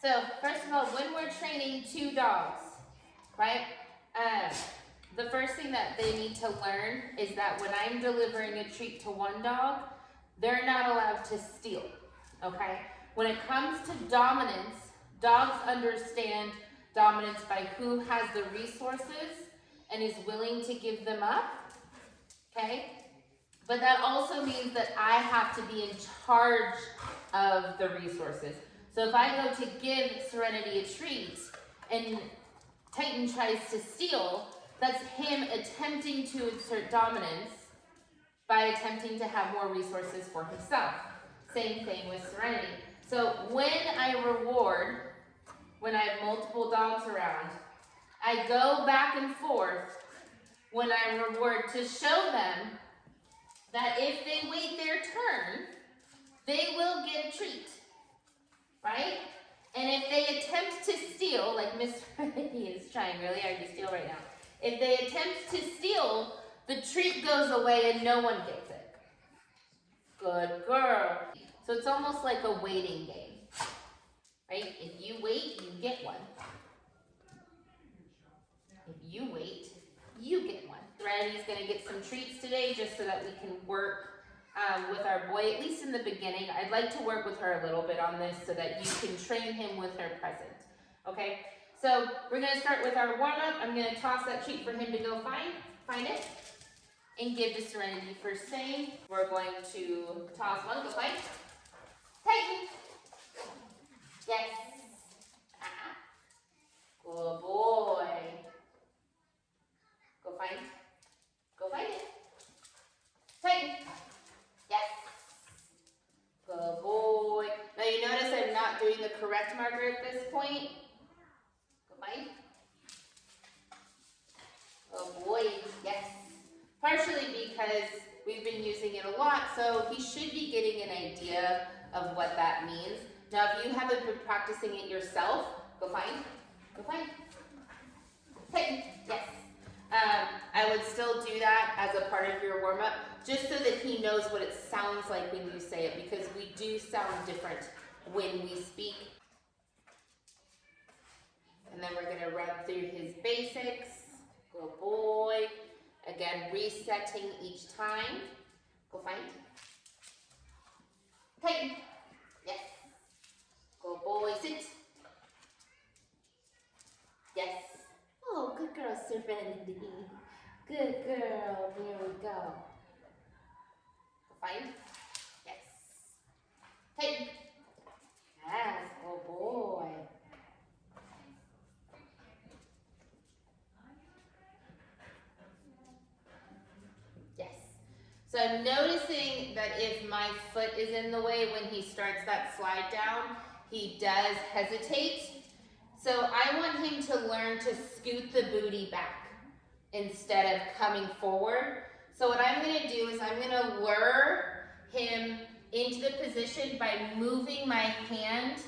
So first of all, when we're training two dogs, right? The first thing that they need to learn is that when I'm delivering a treat to one dog, they're not allowed to steal, okay? When it comes to dominance, dogs understand dominance by who has the resources and is willing to give them up, okay? But that also means that I have to be in charge of the resources. So if I go to give Serenity a treat and Titan tries to steal, that's him attempting to insert dominance by attempting to have more resources for himself. Same thing with Serenity. So when I reward, when I have multiple dogs around, I go back and forth when I reward to show them that if they wait their turn, they will get a treat, right? And if they attempt to steal, like Miss Serenity is trying really hard to steal right now, if they attempt to steal, the treat goes away and no one gets it. Good girl. So it's almost like a waiting game, right? If you wait, you get one. If you wait, you get one. Serenity's gonna get some treats today just so that we can work with our boy, at least in the beginning. I'd like to work with her a little bit on this so that you can train him with her present, okay? So we're gonna start with our warm-up. I'm gonna toss that treat for him to go find it, and give to Serenity first thing. We're going to toss one, go find. Titan. Yes. Good boy. Go find. Go find it. Titan. Yes. Good boy. Now you notice I'm not doing the correct marker at this point. Go find. Good boy. Yes. Partially because we've been using it a lot, so he should be getting an idea of what that means. Now, if you haven't been practicing it yourself, go find. Titan, yes. I would still do that as a part of your warm-up, just so that he knows what it sounds like when you say it, because we do sound different when we speak. And then we're gonna run through his basics. Good boy. Again, resetting each time. Go find. Titan. Yes. Good boy. Sit. Yes. Oh, good girl, Serenity. Good girl. There we go. Go find. Yes. Titan. Yes. Good boy. So I'm noticing that if my foot is in the way when he starts that slide down, he does hesitate. So I want him to learn to scoot the booty back instead of coming forward. So what I'm gonna do is I'm gonna lure him into the position by moving my hand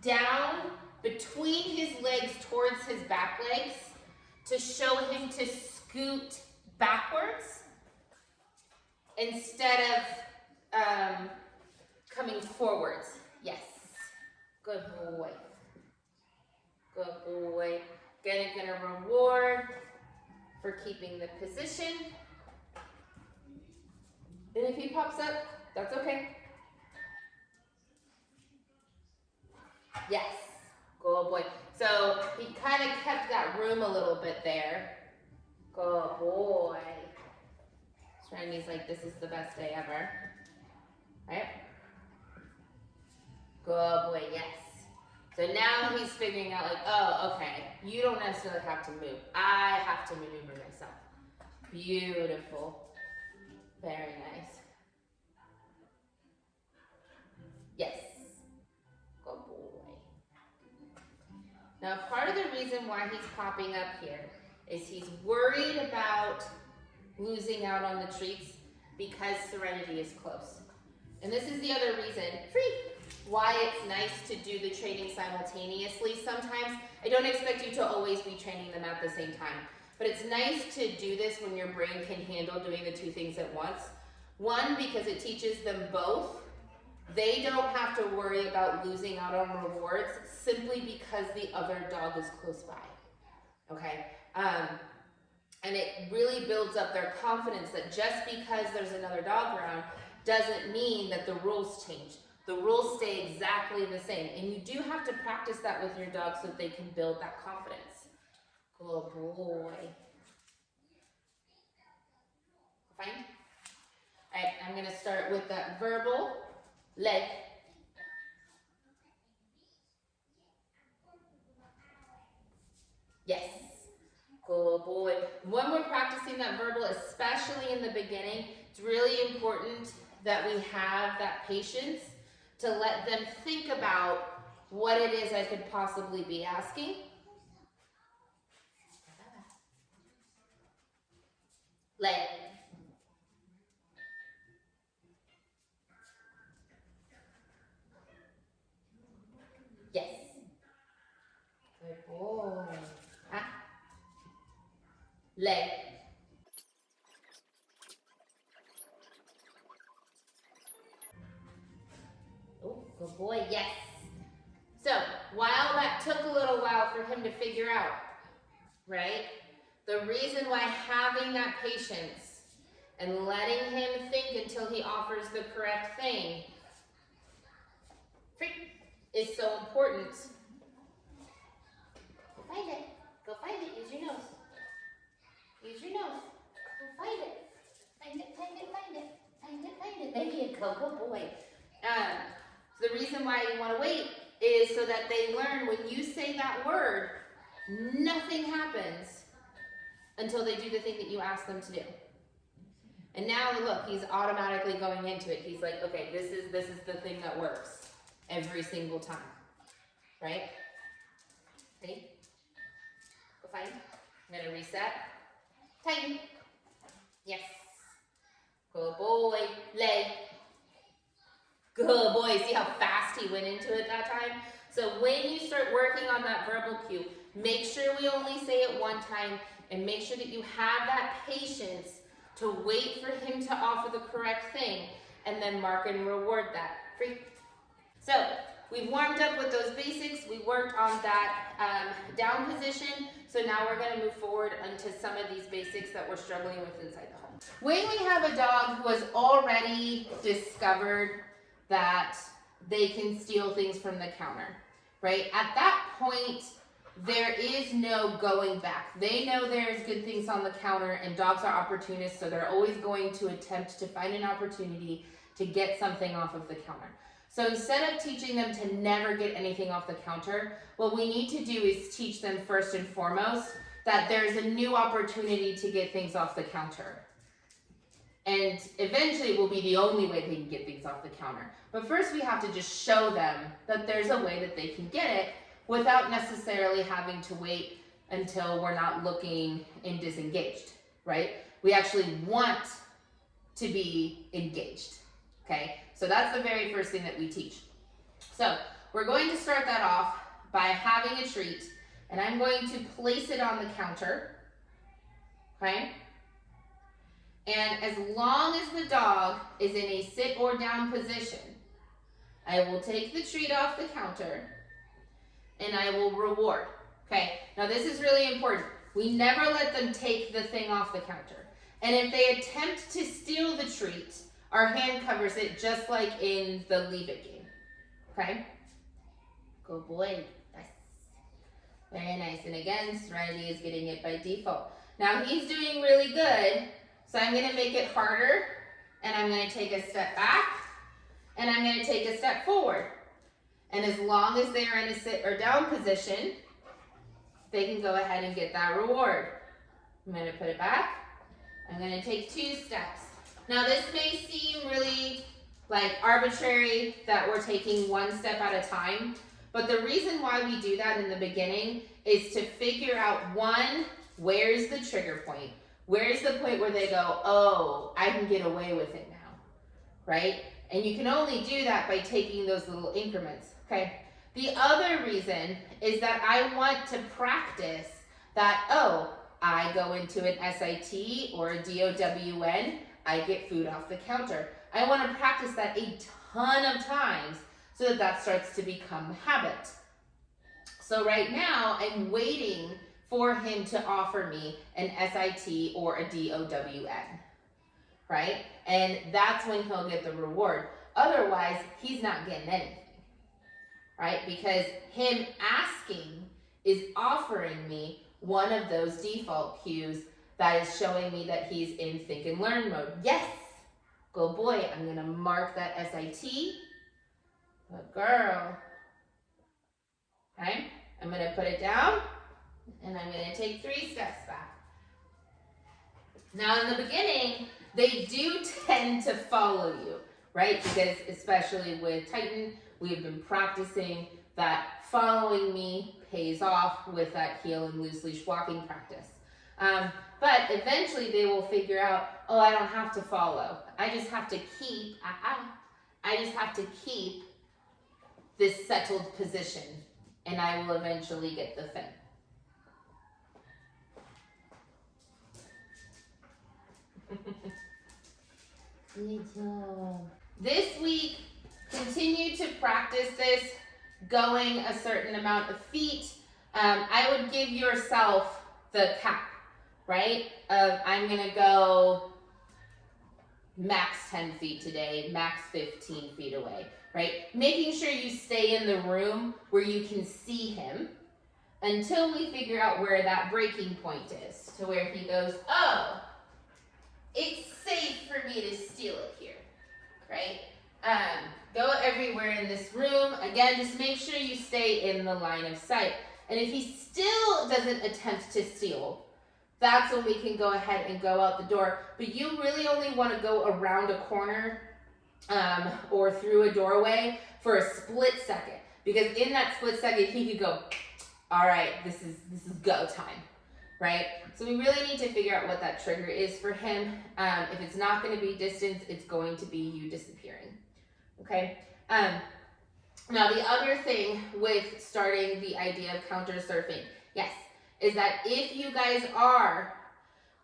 down between his legs towards his back legs to show him to scoot backwards instead of coming forwards. Yes. Good boy. Good boy. Gonna reward for keeping the position. And if he pops up, that's okay. Yes. Good boy. So he kind of kept that room a little bit there. Good boy. Serenity's like, this is the best day ever. Right? Good boy, yes. So now he's figuring out like, oh, okay, you don't necessarily have to move. I have to maneuver myself. Beautiful. Very nice. Yes. Good boy. Now, part of the reason why he's popping up here is he's worried about losing out on the treats because Serenity is close. And this is the other reason why it's nice to do the training simultaneously. Sometimes, I don't expect you to always be training them at the same time, but it's nice to do this when your brain can handle doing the two things at once. One, because it teaches them both they don't have to worry about losing out on rewards simply because the other dog is close by, okay? And it really builds up their confidence that just because there's another dog around doesn't mean that the rules change. The rules stay exactly the same. And you do have to practice that with your dog so that they can build that confidence. Good boy. Fine? All right, I'm gonna start with that verbal leg. Yes. Good boy. When we're practicing that verbal, especially in the beginning, it's really important that we have that patience to let them think about what it is I could possibly be asking. Leg. Yes. Good boy. Huh? Leg. Oh, good boy. Yes. So, while that took a little while for him to figure out, right? The reason why having that patience and letting him think until he offers the correct thing is so important. Go find it. Go find it. Use your nose. Use your nose. Go find it. Find it, find it, find it. Find it, find it. There you go. Good boy. So the reason why you want to wait is so that they learn when you say that word, nothing happens until they do the thing that you ask them to do. And now look, he's automatically going into it. He's like, okay, this is the thing that works every single time, right? Ready? Go find. I'm gonna reset. Tighten. Yes. Good boy. Leg. Good boy. See how fast he went into it that time? So when you start working on that verbal cue, make sure we only say it one time and make sure that you have that patience to wait for him to offer the correct thing and then mark and reward that. Free. So we've warmed up with those basics. We worked on that down position. So now we're going to move forward into some of these basics that we're struggling with inside the home. When we have a dog who has already discovered that they can steal things from the counter, right? At that point, there is no going back. They know there's good things on the counter, and dogs are opportunists, so they're always going to attempt to find an opportunity to get something off of the counter. So instead of teaching them to never get anything off the counter, what we need to do is teach them first and foremost that there's a new opportunity to get things off the counter. And eventually it will be the only way they can get things off the counter. But first we have to just show them that there's a way that they can get it without necessarily having to wait until we're not looking and disengaged, right? We actually want to be engaged, okay? So that's the very first thing that we teach. So we're going to start that off by having a treat, and I'm going to place it on the counter, okay? And as long as the dog is in a sit or down position, I will take the treat off the counter and I will reward. Okay, now this is really important. We never let them take the thing off the counter. And if they attempt to steal the treat, our hand covers it just like in the Leave It game. Okay? Good boy. Nice. Very nice. And again, Serenity is getting it by default. Now he's doing really good, so I'm going to make it harder, and I'm going to take a step back, and I'm going to take a step forward. And as long as they are in a sit or down position, they can go ahead and get that reward. I'm going to put it back. I'm going to take 2 steps. Now this may seem really like arbitrary that we're taking 1 step at a time, but the reason why we do that in the beginning is to figure out, 1, where's the trigger point? Where's the point where they go, oh, I can get away with it now, right? And you can only do that by taking those little increments, okay? The other reason is that I want to practice that, oh, I go into an SIT or a DOWN, I get food off the counter. I want to practice that a ton of times so that that starts to become a habit. So right now, I'm waiting for him to offer me an SIT or a DOWN, right? And that's when he'll get the reward. Otherwise, he's not getting anything, right? Because him asking is offering me one of those default cues that is showing me that he's in think and learn mode. Yes, go boy, I'm gonna mark that SIT, good girl, okay? I'm gonna put it down, and I'm gonna take 3 steps back. Now in the beginning, they do tend to follow you, right? Because especially with Titan, we've been practicing that following me pays off with that heel and loose leash walking practice. But eventually they will figure out, oh, I don't have to follow. I just have to keep, I just have to keep this settled position, and I will eventually get the thing. Good job. This week, continue to practice this, going a certain amount of feet. I would give yourself the cap, right? I'm gonna go max 10 feet today, max 15 feet away, right? Making sure you stay in the room where you can see him until we figure out where that breaking point is, to where he goes, oh, it's safe for me to steal it here, right? Go everywhere in this room. Again, just make sure you stay in the line of sight. And if he still doesn't attempt to steal, that's when we can go ahead and go out the door. But you really only want to go around a corner or through a doorway for a split second. Because in that split second, he could go, all right, this is go time, right? So we really need to figure out what that trigger is for him. If it's not going to be distance, it's going to be you disappearing, okay? Now the other thing with starting the idea of counter surfing, yes, is that if you guys are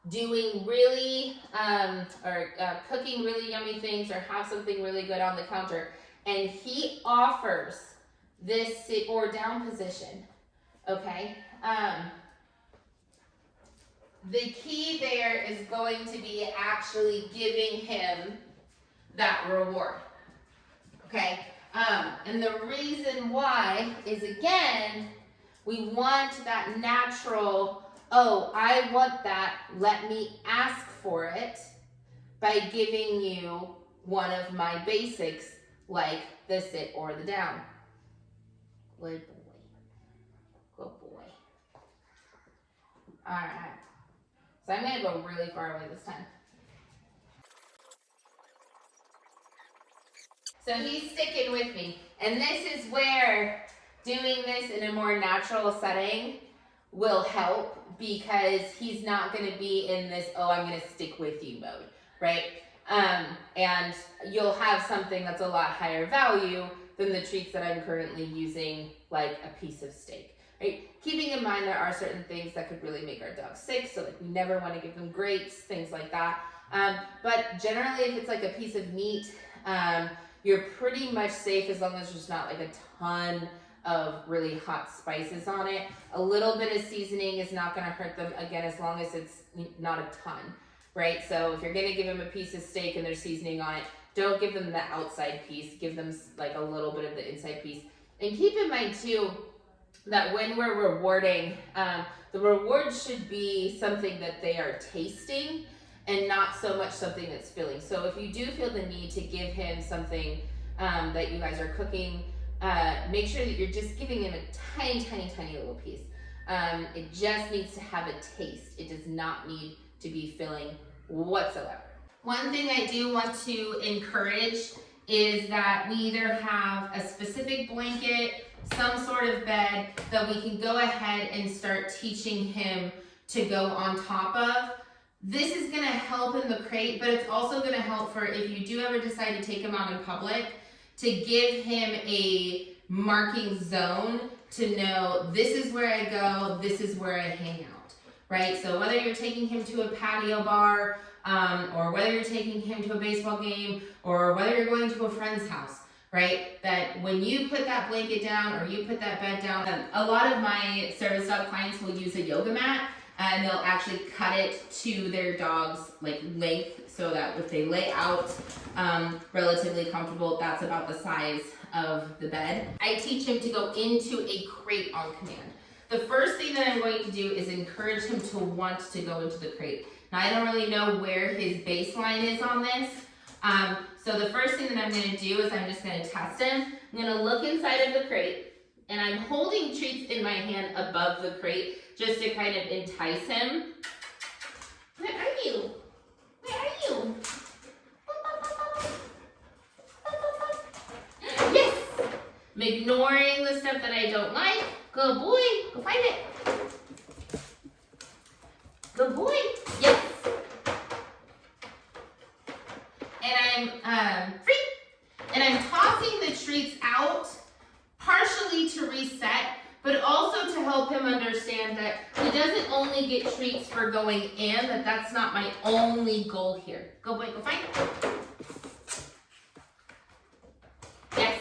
doing really, cooking really yummy things or have something really good on the counter, and he offers this sit or down position, okay? The key there is going to be actually giving him that reward, okay? And the reason why is, again, we want that natural, oh, I want that, let me ask for it, by giving you one of my basics, like the sit or the down. Good boy. Good boy. All right. So I'm gonna go really far away this time. So he's sticking with me. And this is where doing this in a more natural setting will help, because he's not gonna be in this, oh, I'm gonna stick with you mode, right? And you'll have something that's a lot higher value than the treats that I'm currently using, like a piece of steak, right? Keeping in mind there are certain things that could really make our dog sick, so like we never want to give them grapes, things like that. But generally, if it's like a piece of meat, you're pretty much safe as long as there's not like a ton of really hot spices on it. A little bit of seasoning is not going to hurt them, again, as long as it's not a ton, right? So if you're going to give them a piece of steak and there's seasoning on it, don't give them the outside piece, give them like a little bit of the inside piece. And keep in mind too, that when we're rewarding, the reward should be something that they are tasting and not so much something that's filling. So if you do feel the need to give him something that you guys are cooking, make sure that you're just giving him a tiny, tiny, tiny little piece. It just needs to have a taste. It does not need to be filling whatsoever. One thing I do want to encourage is that we either have a specific blanket, some sort of bed that we can go ahead and start teaching him to go on top of. This is gonna help in the crate, but it's also gonna help for if you do ever decide to take him out in public, to give him a marking zone to know this is where I go, this is where I hang out, right? So whether you're taking him to a patio bar, or whether you're taking him to a baseball game, or whether you're going to a friend's house, right? That when you put that blanket down or you put that bed down, a lot of my service dog clients will use a yoga mat and they'll actually cut it to their dog's like length so that if they lay out relatively comfortable, that's about the size of the bed. I teach him to go into a crate on command. The first thing that I'm going to do is encourage him to want to go into the crate. Now I don't really know where his baseline is on this. So the first thing that I'm going to do is I'm just going to test him. I'm going to look inside of the crate and I'm holding treats in my hand above the crate just to kind of entice him. Where are you? Where are you? Yes! I'm ignoring the stuff that I don't like. Good boy. Go find it. Good boy. Yes. And I'm free. And I'm tossing the treats out partially to reset, but also to help him understand that he doesn't only get treats for going in, that that's not my only goal here. Go boy, go find it. Yes.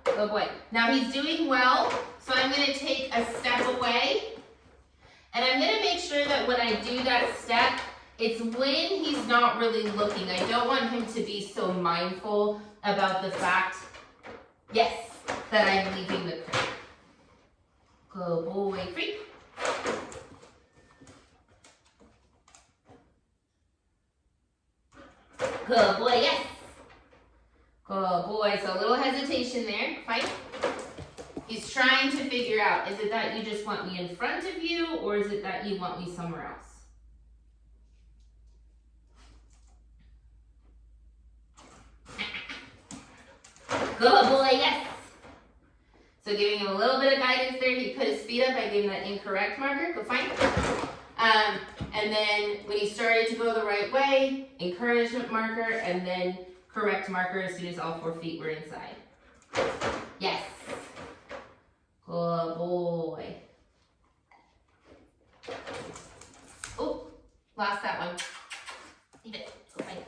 Good boy. Now he's doing well, so I'm going to take a step away. And I'm going to make sure that when I do that step, it's when he's not really looking. I don't want him to be so mindful about the fact, yes, that I'm leaving the crate. Good boy, free. Good boy, yes. Good boy, so a little hesitation there, fine. He's trying to figure out, is it that you just want me in front of you, or is it that you want me somewhere else? Good boy, yes. So giving him a little bit of guidance there, he put his feet up, I gave him that incorrect marker, go find it. And then when he started to go the right way, encouragement marker, and then correct marker as soon as all 4 feet were inside. Yes. Good boy. Oh, lost that one. Leave it, go find it.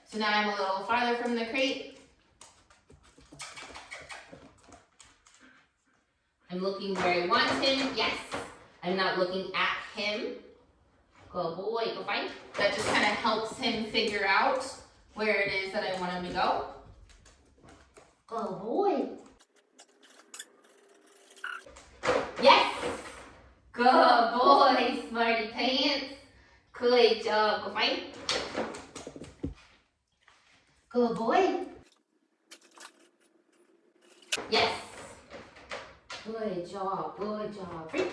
So now I'm a little farther from the crate. I'm looking where I want him. Yes. I'm not looking at him. Good boy, go find. That just kind of helps him figure out where it is that I want him to go. Good boy. Yes. Good boy, smarty pants. Good job, go find. Good boy. Yes. Good job, good job. Free.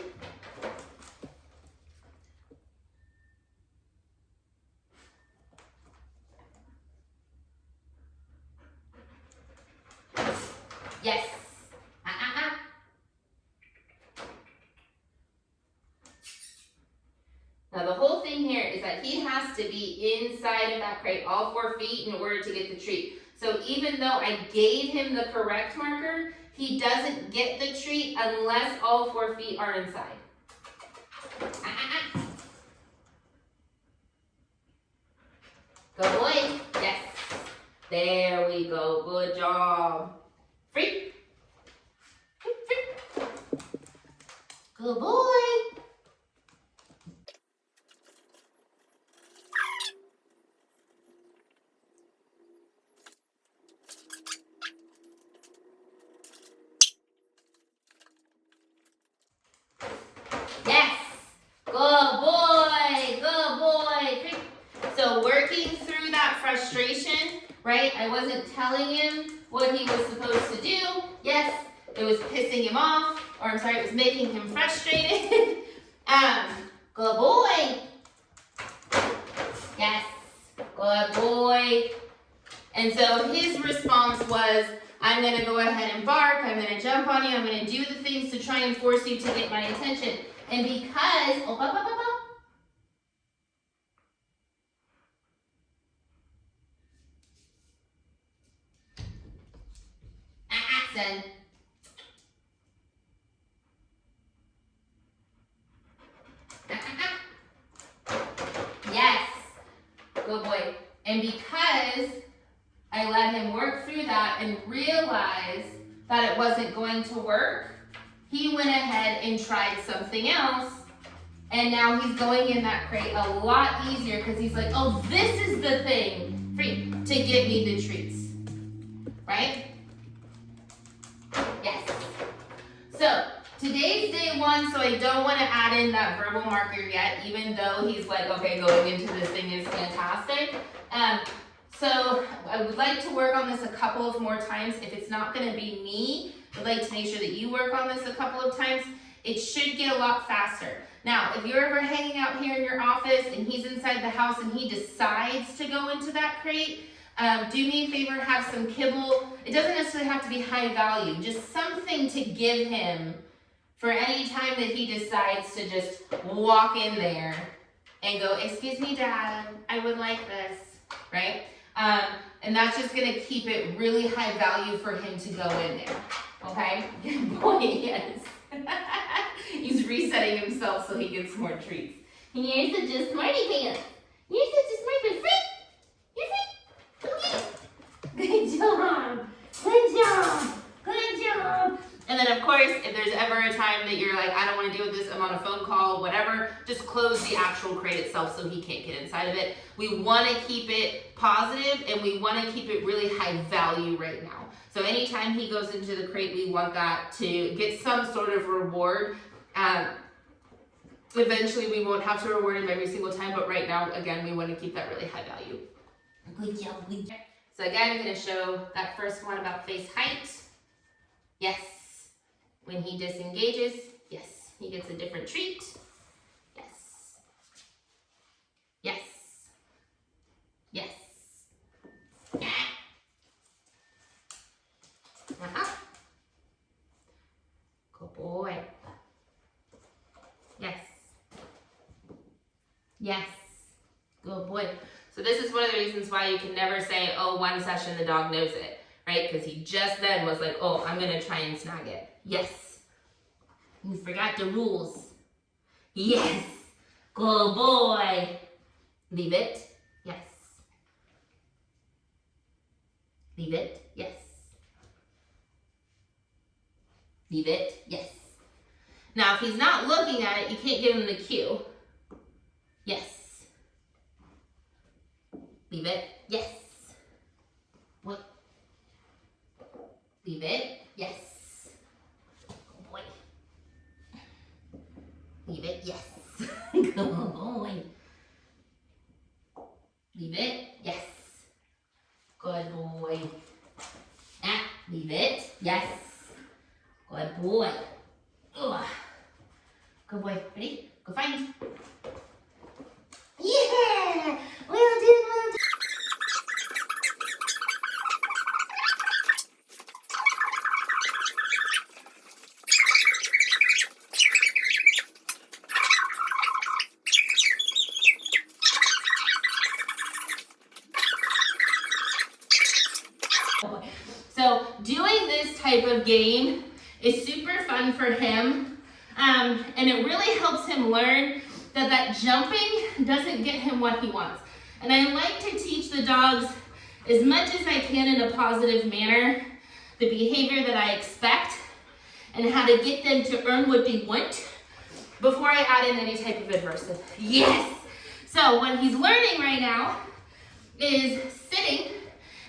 Yes. Now the whole thing here is that he has to be inside of that crate, all 4 feet, in order to get the treat. So even though I gave him the correct marker, he doesn't get the treat unless all 4 feet are inside. Good boy. Yes. There we go. Good job. Free. Free. Good boy. Yes. Good boy. Good boy. Free. So working through that frustration, right? I wasn't telling him what he was supposed to do. Yes, it was pissing him off, or I'm sorry, it was making him frustrated. Good boy. Yes, good boy. And so his response was, I'm gonna go ahead and bark, I'm gonna jump on you, I'm gonna do the things to try and force you to get my attention. And because, Sen. Yes. Good boy. And because I let him work through that and realize that it wasn't going to work, he went ahead and tried something else. And now he's going in that crate a lot easier because he's like, oh, this is the thing to get me the treats, right? Yes. So today's day 1, so I don't want to add in that verbal marker yet, even though he's like, okay, going into this thing is fantastic. So I would like to work on this a couple of more times. If it's not going to be me, I'd like to make sure that you work on this a couple of times. It should get a lot faster. Now, if you're ever hanging out here in your office and he's inside the house and he decides to go into that crate, do me a favor, have some kibble. It doesn't necessarily have to be high value, just something to give him for any time that he decides to just walk in there and go, excuse me, Dad, I would like this, right? And that's just gonna keep it really high value for him to go in there, okay? Good boy, yes. He's resetting himself so he gets more treats. Here's such a smarty pants. You're such a smarty pants. Free! You're free! Okay. Good job! Good job! Good job! And then of course, if there's ever a time that you're like, I don't want to deal with this, I'm on a phone call, whatever, just close the actual crate itself so he can't get inside of it. We want to keep it positive and we want to keep it really high value right now. So anytime he goes into the crate, we want that to get some sort of reward. Eventually we won't have to reward him every single time, but right now, again, we want to keep that really high value. Good job, good job. So again, I'm going to show that first one about face height. Yes. When he disengages, yes, he gets a different treat. Yes. Yes. Yes. Yeah. Good boy. Yes. Yes. Good boy. So this is one of the reasons why you can never say, oh, one session the dog knows it, right? Because he just then was like, oh, I'm going to try and snag it. Yes. You forgot the rules. Yes. Good boy. Leave it. Yes. Leave it. Yes. Leave it. Yes. Now, if he's not looking at it, you can't give him the cue. Yes. Leave it. Yes. What? Leave it. Yes. Good boy. Leave it. Yes. Good boy. Leave it. Yes. Good boy. Ah, leave it. Yes. Good boy. Ugh. Good boy. Ready? Go find. Yeah! Well done, well done. So doing this type of game is super fun for him, and it really helps him learn that jumping doesn't get him what he wants. And I like to teach the dogs as much as I can in a positive manner, the behavior that I expect, and how to get them to earn what they want before I add in any type of adversity. Yes! So what he's learning right now is sitting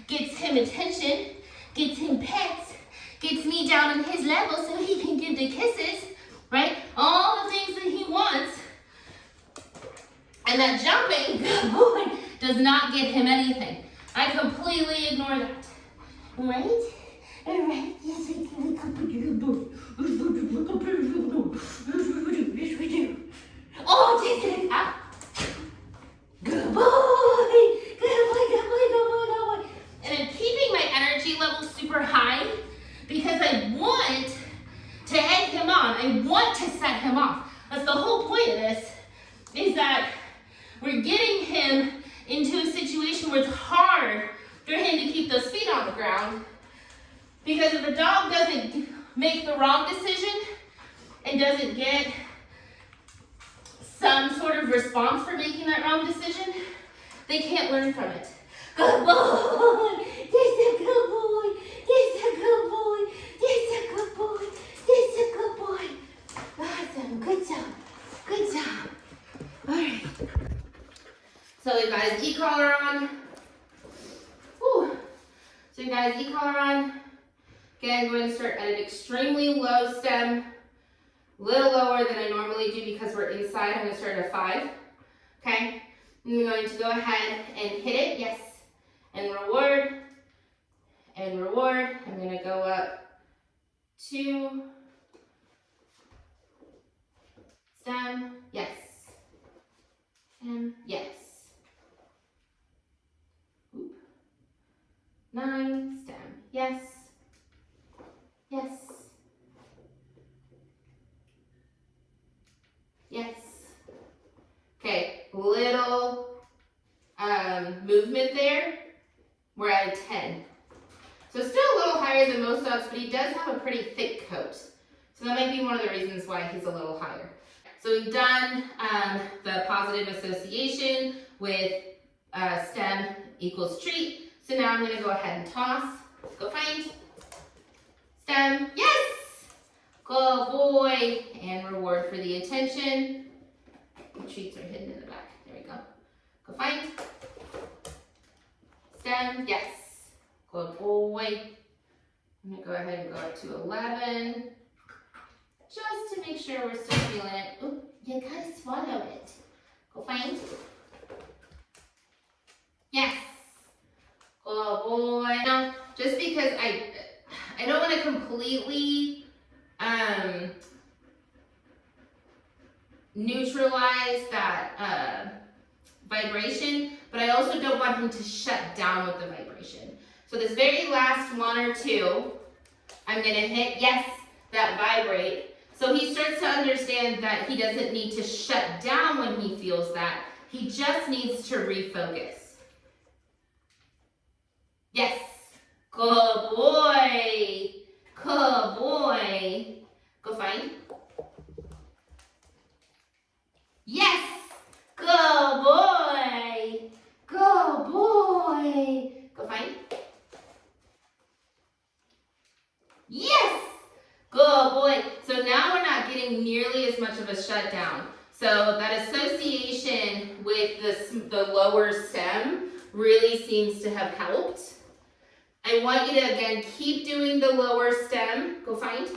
gets him attention, gets him pets, gets me down on his level so he can give the kisses, right? All the things that he wants. And that jumping, good boy, does not get him anything. I completely ignore that. Right? All right. Yes, we do. Oh, take it out. Good boy. Good boy, good boy, good boy, good boy. And I'm keeping my energy level super high because I want to egg him on. I want to set him off. That's the whole point of this, is that we're getting him into a situation where it's hard for him to keep those feet on the ground. Because if a dog doesn't make the wrong decision and doesn't get some sort of response for making that wrong decision, they can't learn from it. Good boy! That's a good boy. That's a good boy. That's a good boy. That's a good boy. Awesome. Good job. Good job. All right. So we've got his e-collar on. Whew. So you guys, e-collar on. Again, I'm going to start at an extremely low stem, a little lower than I normally do because we're inside. I'm going to start at a 5. Okay. I'm going to go ahead and hit it. Yes. And reward. And reward. I'm going to go up 2. Stem. Yes. Stem. Yes. 9, stem, yes, yes, yes. Okay, little movement there. We're at a 10. So still a little higher than most dogs, but he does have a pretty thick coat. So that might be one of the reasons why he's a little higher. So we've done the positive association with stem equals treat. So now I'm going to go ahead and toss. Go find. Stem. Yes! Good boy. And reward for the attention. The treats are hidden in the back. There we go. Go find. Stem. Yes. Good boy. I'm going to go ahead and go up to 11. Just to make sure we're still feeling it. Ooh, you gotta swallow it. Go find. Yes. Good boy. Now, just because I don't want to completely neutralize that vibration, but I also don't want him to shut down with the vibration. So this very last 1 or 2, I'm going to hit, yes, that vibrate. So he starts to understand that he doesn't need to shut down when he feels that. He just needs to refocus. Yes. Good boy. Good boy. Go find. Yes. Good boy. Good boy. Go find. Yes. Good boy. So now we're not getting nearly as much of a shutdown. So that association with the lower stem really seems to have helped. I want you to, again, keep doing the lower stem. Go find.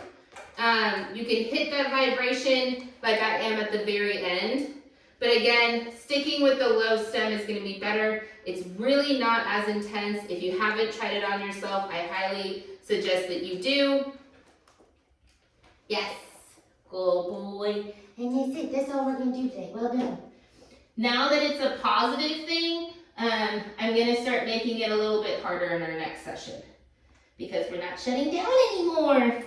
You can hit that vibration like I am at the very end. But again, sticking with the low stem is going to be better. It's really not as intense. If you haven't tried it on yourself, I highly suggest that you do. Yes. Good boy. And that's it. That's all we're going to do today. Well done. Now that it's a positive thing, I'm going to start making it a little bit harder in our next session because we're not shutting down anymore.